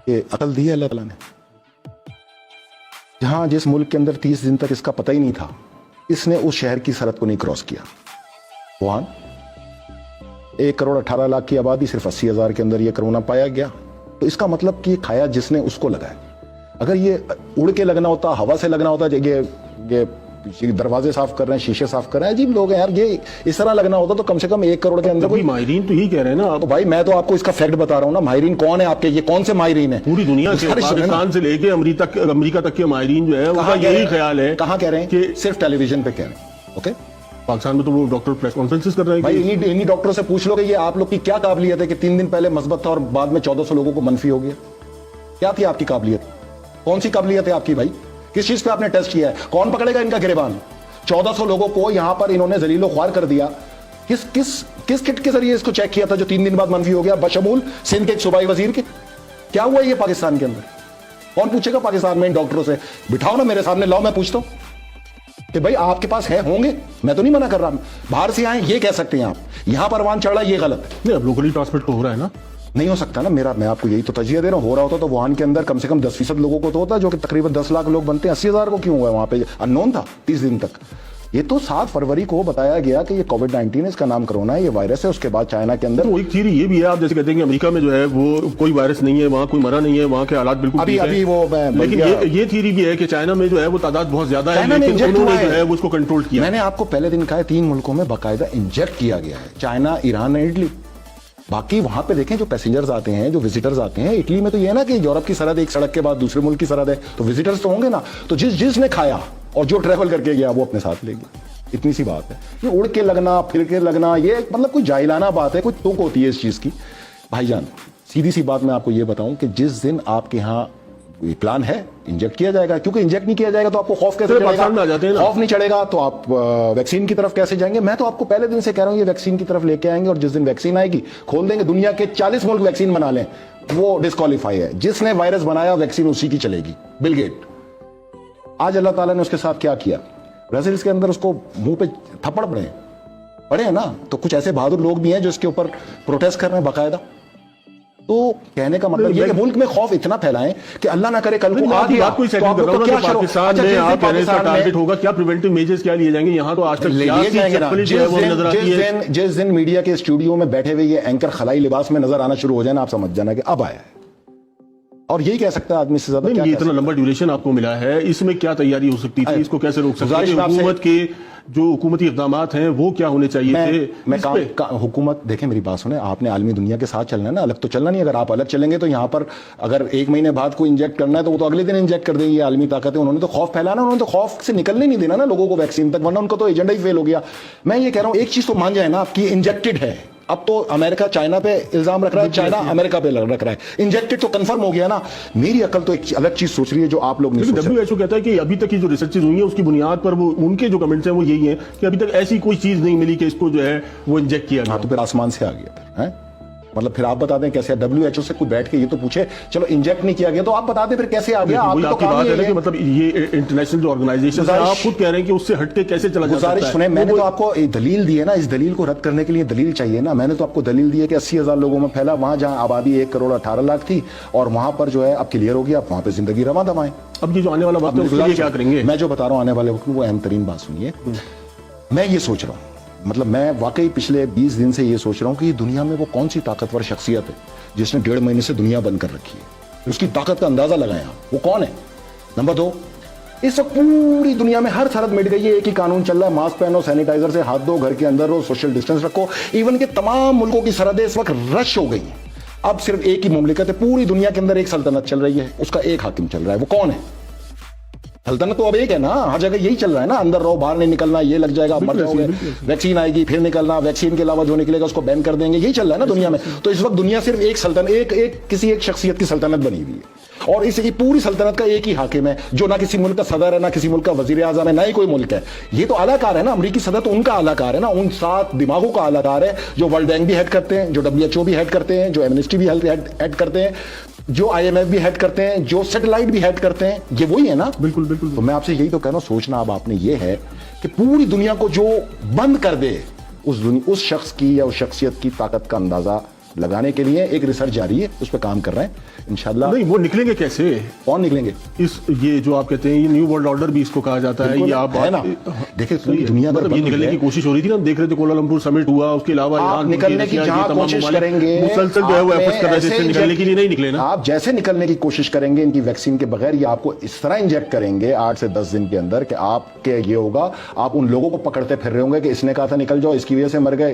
ये अकल दी है अल्लाह ताला ने। जहां जिस मुल्क के अंदर 30 दिन तक इसका पता ही नहीं था, इसने उस शहर की सरहद को नहीं क्रॉस किया। वहां 1,18,00,000 की आबादी, सिर्फ 80,000 के अंदर ये कोरोना पाया गया। तो इसका मतलब कि खाया जिसने उसको लगाया। अगर ये उड़ के लगना होता, हवा से लगना होता, ये दरवाजे साफ कर रहे हैं, शीशे साफ कर रहे हैं, अजीब लोग हैं यार, ये इस तरह लगना होता तो कम से कम 1 करोड़ के अंदर कोई। माहिरीन तो यही कह रहे हैं ना। तो भाई मैं तो आपको इसका फैक्ट बता रहा हूँ ना। माहिरीन कौन है आपके? ये कौन से माहिरीन है? पूरी दुनिया के, पाकिस्तान से लेके अमेरिका तक के माहिरीन जो है उनका यही ख्याल है। कहाँ कह रहे हैं? कि सिर्फ टेलीविजन पे कह रहे हैं। ओके, पाकिस्तान में तो वो डॉक्टर प्रेस कॉन्फ्रेंसेस कर रहे हैं। भाई इन्हीं डॉक्टरों से पूछ लो कि ये आप लोग की क्या काबिलियत है कि 3 दिन पहले मस्बत था और बाद में 1400 लोगों को मनफी हो गया। क्या थी आपकी काबिलियत? कौन सी काबिलियत है आपकी भाई? किस चीज पे आपने टेस्ट किया है? कौन पकड़ेगा इनका गिरबान? 1400 लोगों को यहां पर इन्होंने जलीलो ख्वार कर दिया। किस किट के जरिए इसको चेक किया था जो 3 दिन बाद मनफी हो गया? बशमूल सिंध के एक सूबाई वजीर के। क्या हुआ ये पाकिस्तान के अंदर? कौन पूछेगा पाकिस्तान में इन डॉक्टरों से? बिठाओ ना मेरे सामने, लाओ, मैं पूछता हूं कि भाई आपके पास है, होंगे, मैं तो नहीं मना कर रहा। बाहर से आए ये कह सकते हैं आप, यहां पर वाहन चढ़ा ये गलत है। नहीं, अब लोकली ट्रांसमिट तो हो रहा है ना। नहीं हो सकता ना। मैं आपको यही तो तजिया दे रहा हूं। हो रहा होता तो वहां के अंदर कम से कम 10% लोगों को तो होता, जो कि तकरीबन 10 लाख लोग बनते हैं। 80,000 को क्यों हुआ? वहां पे अननोन था 30 दिन तक। ये तो 7 फरवरी को बताया गया कि ये कोविड-19 है, इसका नाम कोरोना है, ये वायरस है। उसके बाद चाइना के अंदर तो एक थ्योरी ये भी है, आप जैसे कहते हैं कि अमेरिका में जो है वो कोई वायरस नहीं है, वहाँ कोई मरा नहीं है, वहाँ के हालात बिल्कुल अभी वो लेकिन ये थ्योरी भी है कि चाइना में जो है वो तादाद बहुत ज्यादा है, लेकिन उन्होंने जो है वो उसको कंट्रोल किया। मैंने आपको पहले दिन कहा है 3 मुल्कों में बाकायदा इंजेक्ट किया गया है, चाइना, ईरान, इटली। बाकी वहां पे देखें जो पैसेंजर्स आते हैं, जो विजिटर्स आते हैं, इटली में तो ये है ना कि यूरोप की सरहद एक सड़क के बाद दूसरे मुल्क की सरहद है, तो विजिटर्स तो होंगे ना। तो जिसने खाया और जो ट्रैवल करके गया वो अपने साथ ले गया। इतनी सी बात है। ये उड़ के लगना, फिर के लगना, ये मतलब कोई जाहिलाना बात है, कोई तुक होती है इस चीज की। भाईजान सीधी सी बात मैं आपको ये बताऊं कि जिस दिन आपके यहाँ प्लान है इंजेक्ट किया जाएगा, क्योंकि इंजेक्ट नहीं किया जाएगा तो आपको खौफ कैसे चढ़ेगा? खौफ नहीं चढ़ेगा तो आप वैक्सीन की तरफ कैसे जाएंगे? मैं तो आपको पहले दिन से कह रहा हूं ये वैक्सीन की तरफ लेके आएंगे, और जिस दिन वैक्सीन आएगी खोल देंगे। दुनिया के 40 मुल्क वैक्सीन बना लें, वो डिस्क्वालीफाई है। जिसने वायरस बनाया वैक्सीन उसी की चलेगी। Bill Gates. आज अल्लाह ताला ने उसके साथ क्या किया? ब्राजील के अंदर उसको मुंह पे थप्पड़ पड़े हैं ना। तो कुछ ऐसे बहादुर लोग भी हैं जो इसके ऊपर प्रोटेस्ट कर रहे हैं बाकायदा। तो कहने का मतलब ये कि मुल्क में खौफ इतना फैलाएं कि अल्लाह ना करे कल को आ गया तो आपको क्या पाकिस्तान में आप कह रहे हैं टारगेट होगा, क्या प्रिवेंटिव मेजर्स क्या लिए जाएंगे? यहाँ तो आज तक लिए जाएंगे ना। जिस दिन मीडिया के स्टूडियो में बैठे हुए ये एंकर खलाई लिबास में नजर आना शुरू हो जाए ना, आप समझ जाना कि अब आया है। और यही कह सकता है आदमी से ज्यादा। ये इतना लंबा ड्यूरेशन आपको मिला है, इसमें क्या तैयारी हो सकती थी? इसको कैसे रोक सकते हैं? हुकूमत के जो हुकूमती इक़दाम हैं वो क्या होने चाहिए थे? हुकूमत देखें, मेरी बात सुने, आपने आलमी दुनिया के साथ चलना है ना, अलग तो चलना नहीं। अगर आप अलग चलेंगे तो यहाँ पर अगर 1 महीने बाद कोई इंजेक्ट करना है तो वो तो अगले दिन इंजेक्ट कर देंगे। आलमी ताकत है, उन्होंने तो खौफ फैलाना, उन्होंने तो खौफ से निकलने नहीं देना ना लोगों को वैक्सीन तक, वरना उनका तो एजेंडा ही फेल हो गया। मैं ये कह रहा हूँ एक चीज तो मान जाए ना आपकी, इंजेक्टेड है। अब तो अमेरिका चाइना पे इल्जाम रख रहा है, चाइना अमेरिका पे रख रहा है। इंजेक्टेड तो कंफर्म हो गया ना। मेरी अकल तो एक अलग चीज सोच रही है जो आप लोग नहीं सोच रहे। WHO कहता है कि अभी तक की जो रिसर्चेज हुई है उसकी बुनियाद पर वो उनके जो कमेंट्स हैं वो यही है कि अभी तक ऐसी कोई चीज नहीं मिली कि इसको जो है वो इंजेक्ट किया गया। तो फिर आसमान से आ गया फिर है? मतलब फिर आप बता दें कैसे? WHO से कोई बैठ के ये तो पूछे चलो इंजेक्ट नहीं किया गया, तो आप बता दें फिर कैसे आ गया? आप तो बात है कि मतलब ये इंटरनेशनल जो ऑर्गेनाइजेशन है, आप खुद कह रहे हैं कि उससे हटके कैसे चला जा सकता है? सुने, मैंने तो आपको एक दलील दी है ना, इस दलील को रद्द करने के लिए दलील चाहिए ना। मैंने तो आपको दलील दी है कि 80,000 लोगों में फैला, वहां जहां आबादी 1,18,00,000 थी, और वहां पर जो है अब क्लियर हो गया, आप वहां पर जिंदगी रवां दवाएं। अब ये जो आने वाला वक्त है उसके लिए क्या करेंगे? मैं जो बता रहा हूँ आने वाले वक्त में, वो अहम तरीन बात सुनिए। मैं ये सोच रहा हूँ, मतलब मैं वाकई पिछले 20 दिन से ये सोच रहा हूं कि दुनिया में वो कौन सी ताकतवर शख्सियत है जिसने 1.5 महीने से दुनिया बंद कर रखी है। उसकी ताकत का अंदाजा लगाएं आप, वो कौन है? नंबर 2, इस वक्त पूरी दुनिया में हर सरहद मिट गई है, एक ही कानून चल रहा है, मास्क पहनो, सैनिटाइजर से हाथ धो, घर के अंदर रहो, सोशल डिस्टेंस रखो। इवन के तमाम मुल्कों की सरहदें इस वक्त रश हो गई हैं। अब सिर्फ एक ही मुमलिकत है पूरी दुनिया के अंदर, एक सल्तनत चल रही है, उसका एक हाकिम चल रहा है। वो कौन है? सल्तनत तो अब एक है ना, हर जगह यही चल रहा है ना, अंदर रहो, बाहर नहीं निकलना, ये लग जाएगा, मर जाओगे, वैक्सीन आएगी फिर निकलना, वैक्सीन के अलावा जो निकलेगा उसको बैन कर देंगे, यही चल रहा है ना दुनिया में। तो इस वक्त दुनिया सिर्फ एक सल्तनत, किसी एक शख्सियत की सल्तनत बनी हुई है, और इस पूरी सल्तनत का एक ही हाकिम है, जो ना किसी मुल्क का सदर है, ना किसी मुल्क का वजीर आजम है, ना ही कोई मुल्क है। ये तो आलाकार है ना, अमरीकी सदर तो उनका आलाकार है ना, उन 7 दिमागों का आलाकार है, जो वर्ल्ड बैंक भी हेड करते हैं, जो WHO भी हेड करते हैं, जो एमनेस्टी भी हेड करते हैं, जो IMF भी हेड करते हैं, जो सैटेलाइट भी हेड करते हैं, ये वही है ना। बिल्कुल बिल्कुल। तो मैं आपसे यही तो कह रहा हूं, सोचना अब आपने ये है कि पूरी दुनिया को जो बंद कर दे, उस शख्स की या उस शख्सियत की ताकत का अंदाजा लगाने के लिए एक रिसर्च जारी है, उस पर काम कर रहे हैं इंशाल्लाह। नहीं, वो निकलेंगे कैसे? कौन निकलेंगे? ये जो आप कहते हैं ये न्यू वर्ल्ड ऑर्डर भी इसको कहा जाता है, ये आप है ना, देखिए पूरी दुनिया अगर मतलब ये निकलने की कोशिश हो रही थी ना, हम देख रहे थे कोलालमपुर समिट हुआ, उसके अलावा आप निकलने की जहां कोशिश करेंगे, मुसलसल जो है वो एफर्ट्स कर रहे थे इससे निकलने के लिए, नहीं निकले ना। आप जैसे निकलने की कोशिश करेंगे इनकी वैक्सीन के बगैर, ये आपको इस तरह इंजेक्ट करेंगे 8 से 10 दिन के अंदर कि आपके ये होगा, आप उन लोगों को पकड़ते फिर रहे होंगे कि इसने कहा था निकल जाओ, इसकी वजह से मर गए।